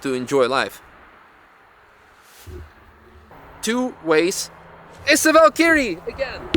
to enjoy life. 2 ways. It's the Valkyrie again.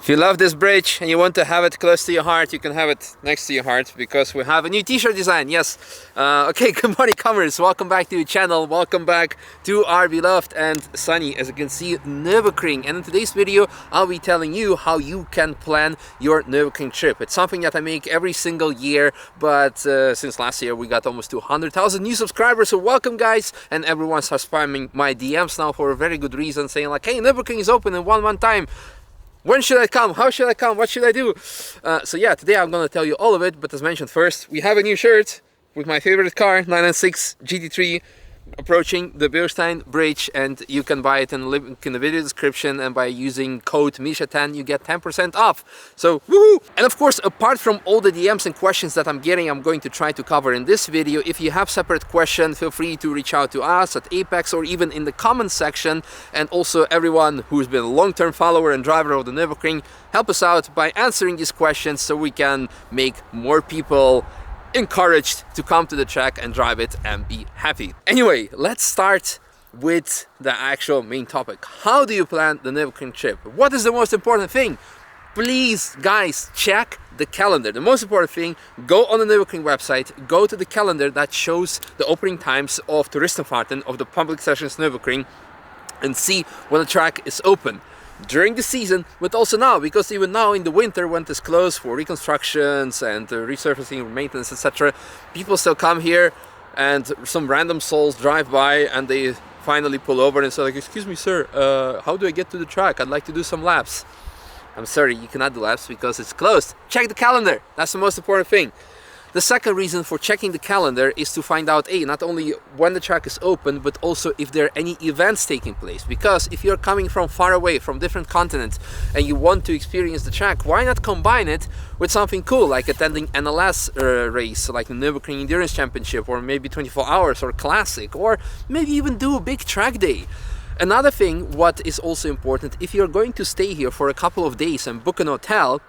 If you love this bridge and you want to have it close to your heart, you can have it next to your heart because we have a new t-shirt design. Yes. Okay, good morning, comers. Welcome back to the channel. Welcome back to our beloved and sunny, as you can see, Nürburgring. And in today's video, I'll be telling you how you can plan your Nürburgring trip. It's something that I make every single year, but since last year we got almost 200,000 new subscribers. So welcome, guys. And everyone starts spamming my DMs now for a very good reason, saying like, hey, Nürburgring is open in 1 month time. When should I come? How should I come? What should I do? So yeah, today I'm gonna tell you all of it, but as mentioned first, we have a new shirt with my favorite car, 996 GT3, approaching the Bürstein Bridge, and you can buy it in the link in the video description, and by using code Misha10 you get 10% off. So woohoo! And of course, apart from all the DMs and questions that I'm getting, I'm going to try to cover in this video. If you have separate questions, feel free to reach out to us at Apex or even in the comment section. And also everyone who's been a long-term follower and driver of the Nürburgring, help us out by answering these questions so we can make more people encouraged to come to the track and drive it and be happy. Anyway, let's start with the actual main topic. How do you plan the Nürburgring trip? What is the most important thing? Please, guys, check the calendar. The most important thing, go on the Nürburgring website, go to the calendar that shows the opening times of Touristenfahrten, of the public sessions Nürburgring, and see when the track is open during the season, but also now, because even now in the winter when it's closed for reconstructions and resurfacing, maintenance, etc., people still come here, and some random souls drive by and they finally pull over and say like, excuse me sir, how do I get to the track? I'd like to do some laps. I'm sorry, you cannot do laps because it's closed. Check the calendar. That's the most important thing. The second reason for checking the calendar is to find out not only when the track is open, but also if there are any events taking place. Because if you're coming from far away, from different continents, and you want to experience the track, why not combine it with something cool, like attending NLS race, like the Nürburgring Endurance Championship, or maybe 24 Hours or Classic, or maybe even do a big track day. Another thing, what is also important, if you're going to stay here for a couple of days and book an hotel,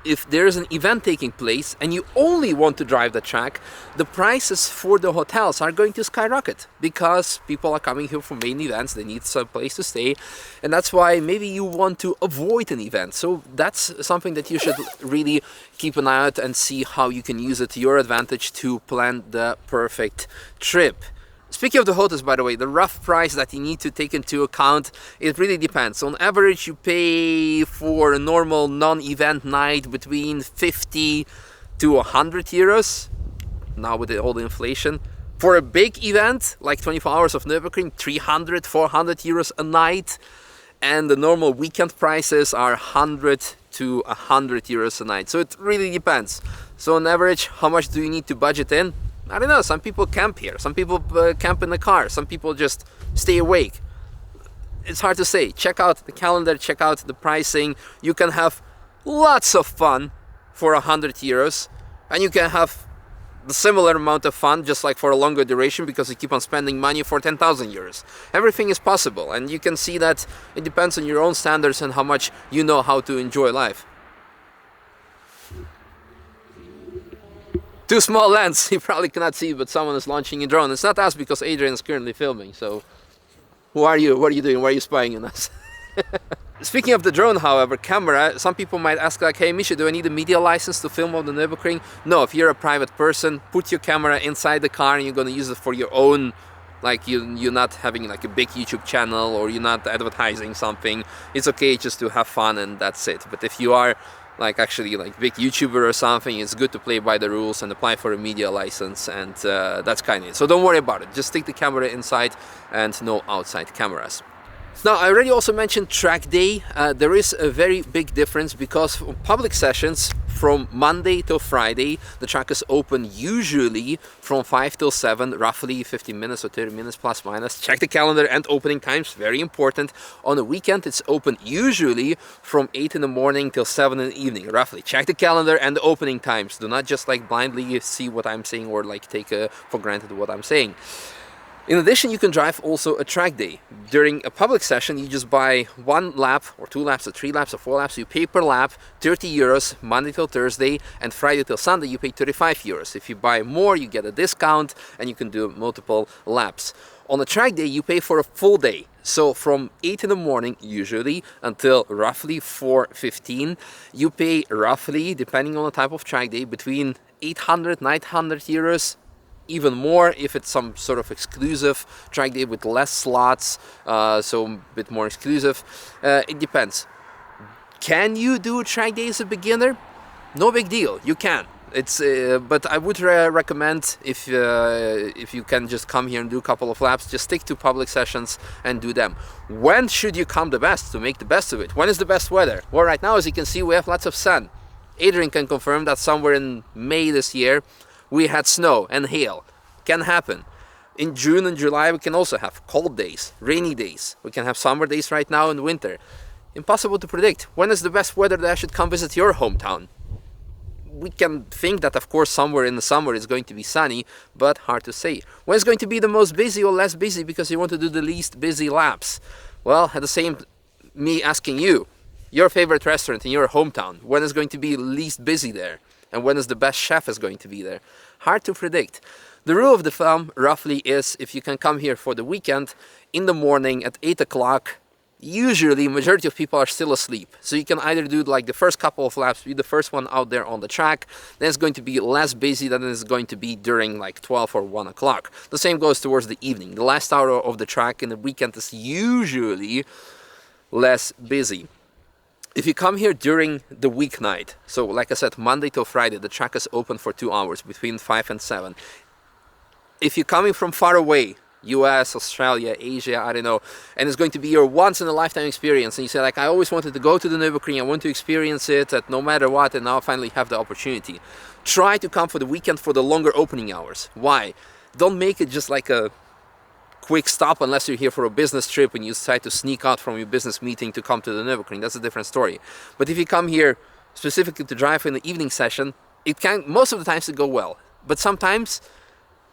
if there's an event taking place and you only want to drive the track, the prices for the hotels are going to skyrocket because people are coming here for main events, they need some place to stay, and that's why maybe you want to avoid an event. So that's something that you should really keep an eye out and see how you can use it to your advantage to plan the perfect trip. Speaking of the hotels, by the way, the rough price that you need to take into account, it really depends. On average, you pay for a normal non-event night between 50 to 100 euros, now with all the inflation. For a big event, like 24 Hours of Nürburgring, 300, 400 euros a night. And the normal weekend prices are 100 to 100 euros a night. So it really depends. So on average, how much do you need to budget in? I don't know, some people camp here, some people camp in the car, some people just stay awake. It's hard to say. Check out the calendar, check out the pricing. You can have lots of fun for 100 euros, and you can have the similar amount of fun just like for a longer duration because you keep on spending money for 10,000 euros. Everything is possible, and you can see that it depends on your own standards and how much you know how to enjoy life. Two small lens, you probably cannot see, but someone is launching a drone. It's not us because Adrian is currently filming, so who are you? What are you doing? Why are you spying on us? Speaking of the drone, however, camera, some people might ask like, hey Misha, do I need a media license to film on the Nürburgring? No, if you're a private person, put your camera inside the car and you're going to use it for your own, like you're not having like a big YouTube channel or you're not advertising something. It's okay just to have fun and that's it. But if you are like actually like big YouTuber or something, it's good to play by the rules and apply for a media license, and that's kind of it. So don't worry about it, just take the camera inside and no outside cameras. Now, I already also mentioned track day. There is a very big difference because for public sessions from Monday till Friday, the track is open usually from 5 till 7, roughly 15 minutes or 30 minutes plus minus. Check the calendar and opening times, very important. On a weekend, it's open usually from 8 in the morning till 7 in the evening, roughly. Check the calendar and the opening times. Do not just like blindly see what I'm saying or like take for granted what I'm saying. In addition, you can drive also a track day. During a public session, you just buy 1 lap or 2 laps or 3 laps or 4 laps. You pay per lap 30 euros Monday till Thursday, and Friday till Sunday you pay 35 euros. If you buy more, you get a discount and you can do multiple laps. On a track day, you pay for a full day. So from 8 in the morning usually until roughly 4:15, you pay roughly, depending on the type of track day, between 800, 900 euros, even more if it's some sort of exclusive track day with less slots, so a bit more exclusive. It depends. Can you do a track day as a beginner? No big deal, you can. But I would recommend, if you can just come here and do a couple of laps, just stick to public sessions and do them. When should you come the best to make the best of it? When is the best weather? Well, right now, as you can see, we have lots of sun. Adrian can confirm that somewhere in May this year we had snow and hail. Can happen. In June and July we can also have cold days, rainy days. We can have summer days right now in winter. Impossible to predict. When is the best weather that I should come visit your hometown? We can think that, of course, somewhere in the summer it's going to be sunny, but hard to say. When is going to be the most busy or less busy because you want to do the least busy laps? Well, at the same, me asking you, your favorite restaurant in your hometown, when is going to be least busy there? And when is the best chef is going to be there? Hard to predict. The rule of the thumb, roughly, is if you can come here for the weekend, in the morning at 8 o'clock, usually majority of people are still asleep. So you can either do like the first couple of laps, be the first one out there on the track, then it's going to be less busy than it's going to be during like 12 or 1 o'clock. The same goes towards the evening. The last hour of the track in the weekend is usually less busy. If you come here during the weeknight, so like I said, Monday till Friday, the track is open for 2 hours, between 5 and 7. If you're coming from far away, US, Australia, Asia, I don't know, and it's going to be your once-in-a-lifetime experience, and you say, like, I always wanted to go to the Nürburgring, I want to experience it at no matter what, and now I finally have the opportunity. Try to come for the weekend for the longer opening hours. Why? Don't make it just like a quick stop unless you're here for a business trip and you decide to sneak out from your business meeting to come to the Nürburgring. That's a different story. But if you come here specifically to drive in the evening session, it can, most of the times, it go well. But sometimes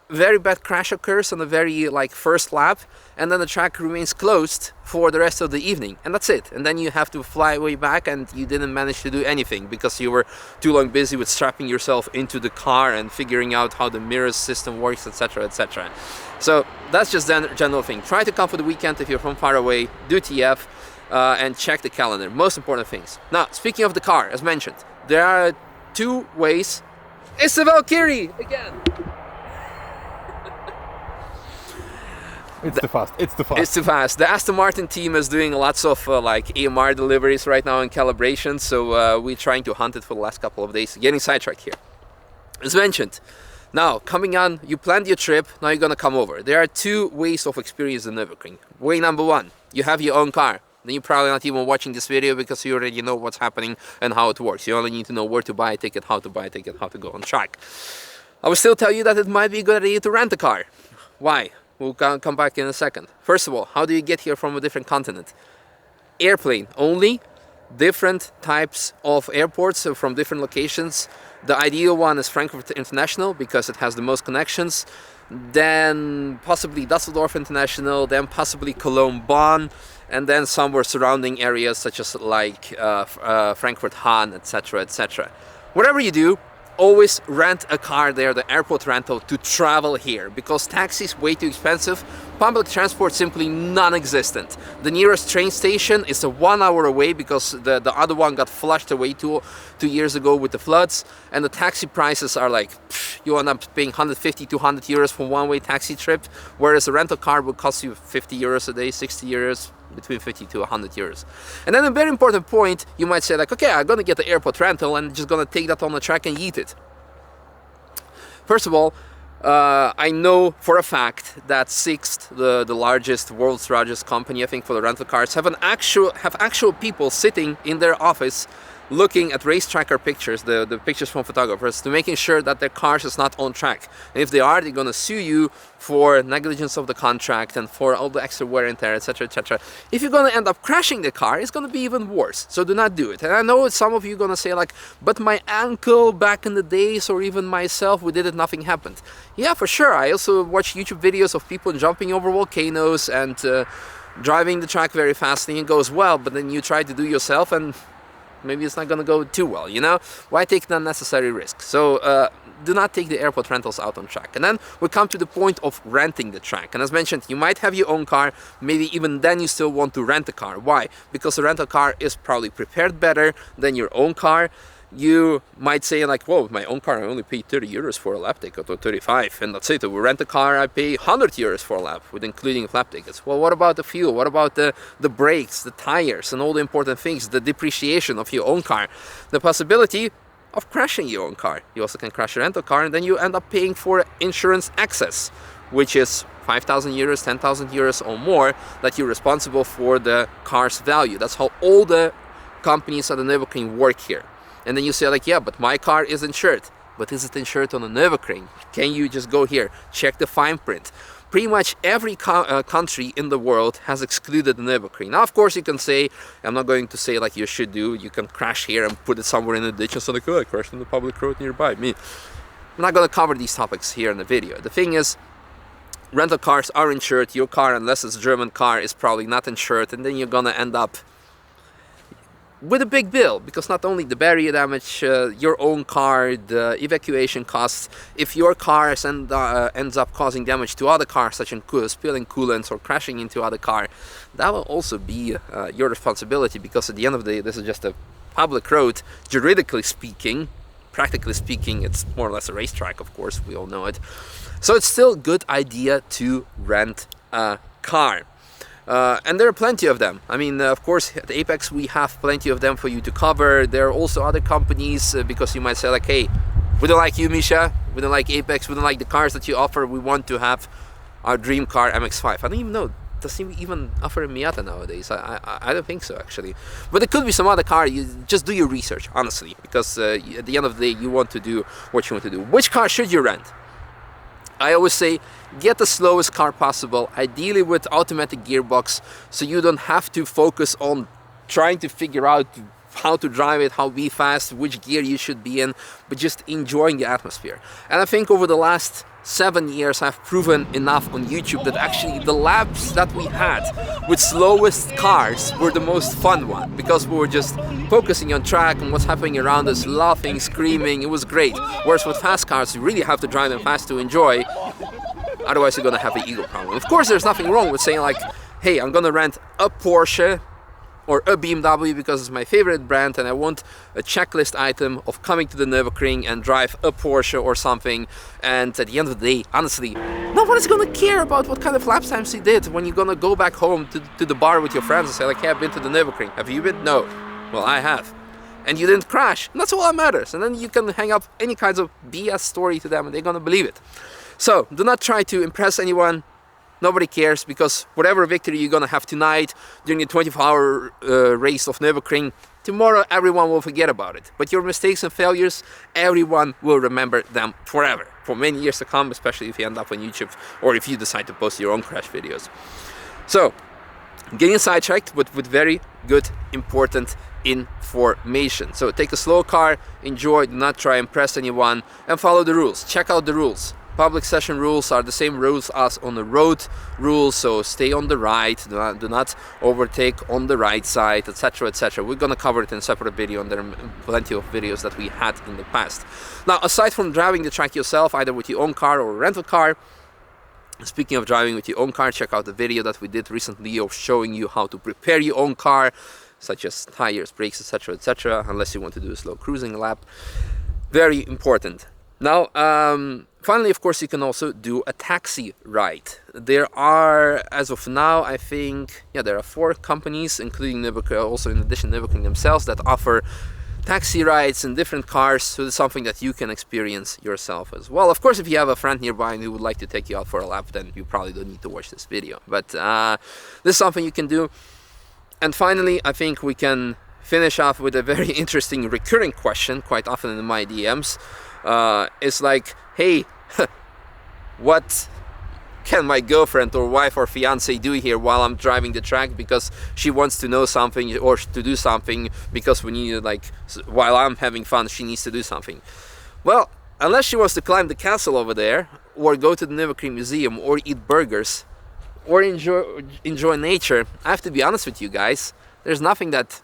very bad crash occurs on the very first lap, and then the track remains closed for the rest of the evening, and that's it. And then you have to fly way back and you didn't manage to do anything because you were too long busy with strapping yourself into the car and figuring out how the mirrors system works, etc, etc. So that's just the general thing. Try to come for the weekend if you're from far away, do TF, and check the calendar. Most important things. Now, speaking of the car, as mentioned, there are 2 ways. It's the Valkyrie again. It's too fast. It's too fast. It's too fast. The Aston Martin team is doing lots of AMR deliveries right now and calibration, so we're trying to hunt it for the last couple of days. Getting sidetracked here. As mentioned, now coming on, you planned your trip, now you're gonna come over. There are 2 ways of experiencing the Nürburgring. Way number 1, you have your own car. Then you're probably not even watching this video because you already know what's happening and how it works. You only need to know where to buy a ticket, how to buy a ticket, how to go on track. I will still tell you that it might be a good idea to rent a car. Why? We'll come back in a second. First of all, how do you get here from a different continent? Airplane only. Different types of airports from different locations. The ideal one is Frankfurt International because it has the most connections. Then possibly Düsseldorf International, then possibly Cologne Bonn, and then somewhere surrounding areas such as Frankfurt Hahn, etc, etc. Whatever you do, always rent a car there, the airport rental, to travel here, because taxis way too expensive, public transport simply non-existent. The nearest train station is 1 hour away because the other one got flushed away two years ago with the floods, and the taxi prices are you end up paying 150 to 200 euros for one-way taxi trip, whereas a rental car would cost you 50 euros a day, 60 euros, between 50 to 100 euros. And then a very important point, you might say okay, I'm gonna get the airport rental and just gonna take that on the track and eat it. First of all, I know for a fact that Sixt, the world's largest company, I think, for the rental cars, have actual people sitting in their office looking at racetracker pictures, the pictures from photographers, to making sure that their cars is not on track. And if they are, they're gonna sue you for negligence of the contract and for all the extra wear and tear, etc, etc. If you're gonna end up crashing the car, it's gonna be even worse. So do not do it. And I know some of you gonna say like, but my uncle back in the days, or even myself, we did it, nothing happened. Yeah, for sure. I also watch YouTube videos of people jumping over volcanoes and driving the track very fast, and it goes well, but then you try to do yourself and maybe it's not gonna go too well, you know? Why take the unnecessary risk? So do not take the airport rentals out on track. And then we come to the point of renting the track. And as mentioned, you might have your own car, maybe even then you still want to rent a car. Why? Because a rental car is probably prepared better than your own car. You might say like, whoa, my own car I only pay 30 euros for a lap ticket, or 35, and that's it. If we rent a car, I pay 100 euros for a lap, with including lap tickets. Well, what about the fuel? What about the brakes, the tires, and all the important things, the depreciation of your own car, the possibility of crashing your own car. You also can crash a rental car, and then you end up paying for insurance excess, which is 5,000 euros, 10,000 euros or more, that you're responsible for the car's value. That's how all the companies at the Nürburgring work here. And then you say like, yeah, but my car is insured. But is it insured on a Nürburgring? Can you just go here, check the fine print? Pretty much every country in the world has excluded the Nürburgring. Now, of course, you can say, I'm not going to say like you should do, you can crash here and put it somewhere in the ditch and say like, oh, I crashed on the public road nearby. I'm not going to cover these topics here in the video. The thing is, rental cars are insured. Your car, unless it's a German car, is probably not insured, and then you're going to end up with a big bill, because not only the barrier damage, your own car, the evacuation costs, if your car ends up causing damage to other cars, such as spilling coolant or crashing into other car, that will also be your responsibility, because at the end of the day, this is just a public road. Juridically speaking, practically speaking, it's more or less a racetrack, of course, we all know it. So it's still a good idea to rent a car. And there are plenty of them. I mean, of course, at Apex we have plenty of them for you to cover. There are also other companies, because you might say like, hey, we don't like you, Misha, we don't like Apex, we don't like the cars that you offer, we want to have our dream car MX-5. I don't even know, does he even offer a Miata nowadays? I don't think so, actually. But it could be some other car. You just do your research, honestly, because at the end of the day, you want to do what you want to do. Which car should you rent? I always say, get the slowest car possible, ideally with automatic gearbox, so you don't have to focus on trying to figure out how to drive it, how to be fast, which gear you should be in, but just enjoying the atmosphere. And I think over the last 7 years I've proven enough on YouTube that actually the laps that we had with slowest cars were the most fun one, because we were just focusing on track and what's happening around us, laughing, screaming. It was great. Whereas with fast cars, you really have to drive them fast to enjoy, otherwise you're gonna have an ego problem. Of course, there's nothing wrong with saying like, hey, I'm gonna rent a Porsche or a BMW because it's my favorite brand, and I want a checklist item of coming to the Nürburgring and drive a Porsche or something. And at the end of the day, honestly, nobody's gonna care about what kind of lap times you did when you're gonna go back home to the bar with your friends and say like, hey, I've been to the Nürburgring. Have you been? No. Well, I have. And you didn't crash. And that's all that matters. And then you can hang up any kinds of BS story to them and they're gonna believe it. So do not try to impress anyone. Nobody cares, because whatever victory you're gonna have tonight during the 24-hour race of Nürburgring, tomorrow everyone will forget about it. But your mistakes and failures, everyone will remember them forever, for many years to come, especially if you end up on YouTube or if you decide to post your own crash videos. So, getting sidetracked with very good, important information. So take a slow car, enjoy, do not try to impress anyone, and follow the rules. Check out the rules. Public session rules are the same rules as on the road rules, so stay on the right, do not overtake on the right side, etc, etc. We're gonna cover it in a separate video, and there are plenty of videos that we had in the past. Now, aside from driving the track yourself, either with your own car or a rental car, speaking of driving with your own car, check out the video that we did recently of showing you how to prepare your own car, such as tires, brakes, etc, etc, unless you want to do a slow cruising lap. Very important. Now, finally, of course, you can also do a taxi ride. There are, as of now, I think, yeah, there are 4 companies, including Nürburgring, also in addition Nürburgring themselves, that offer taxi rides in different cars, so it's something that you can experience yourself as well. Of course, if you have a friend nearby and who would like to take you out for a lap, then you probably don't need to watch this video. But this is something you can do. And finally, I think we can finish off with a very interesting recurring question quite often in my DMs. It's like, hey, what can my girlfriend or wife or fiance do here while I'm driving the track, because she wants to know something or to do something, because we need, like, while I'm having fun, she needs to do something. Well, unless she wants to climb the castle over there, or go to the Nürburgring museum, or eat burgers, or enjoy nature, I have to be honest with you guys, there's nothing that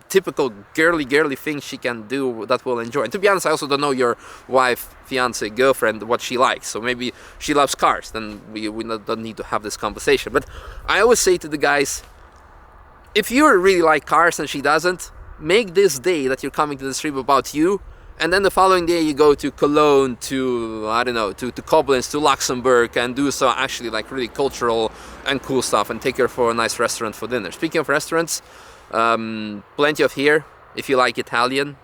typical girly thing she can do that will enjoy. And to be honest, I also don't know your wife, fiance, girlfriend, what she likes. So maybe she loves cars, then we don't need to have this conversation. But I always say to the guys, if you really like cars and she doesn't, make this day that you're coming to this trip about you, and then the following day you go to Cologne, to, I don't know, to Koblenz, to Luxembourg, and do so actually like really cultural and cool stuff, and take her for a nice restaurant for dinner. Speaking of restaurants, plenty of here, if you like Italian,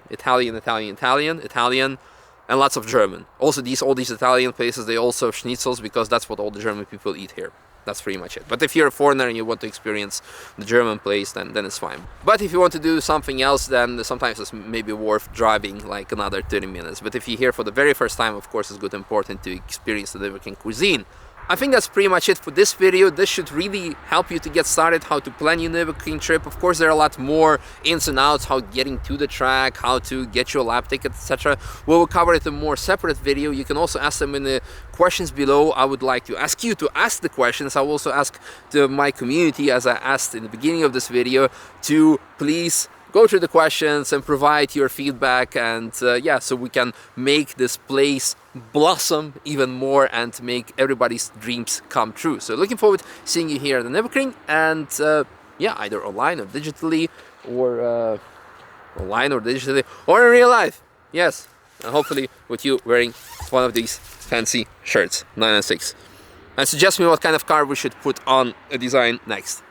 and lots of German. Also all these Italian places, they all serve schnitzels, because that's what all the German people eat here. That's pretty much it. But if you're a foreigner and you want to experience the German place, then it's fine. But if you want to do something else, then sometimes it's maybe worth driving like another 30 minutes. But if you're here for the very first time, of course, it's good important to experience the Nürburgring cuisine. I think that's pretty much it for this video. This should really help you to get started, how to plan your Nürburgring trip. Of course, there are a lot more ins and outs, how getting to the track, how to get your lap ticket, etc. We will cover it in a more separate video. You can also ask them in the questions below. I would like to ask you to ask the questions. I will also ask my community, as I asked in the beginning of this video, to please go through the questions and provide your feedback, and yeah, so we can make this place blossom even more and make everybody's dreams come true. So looking forward to seeing you here at the Nürburgring, and yeah, either online or digitally, or or in real life. Yes, and hopefully with you wearing one of these fancy shirts, 996. And suggest me what kind of car we should put on a design next.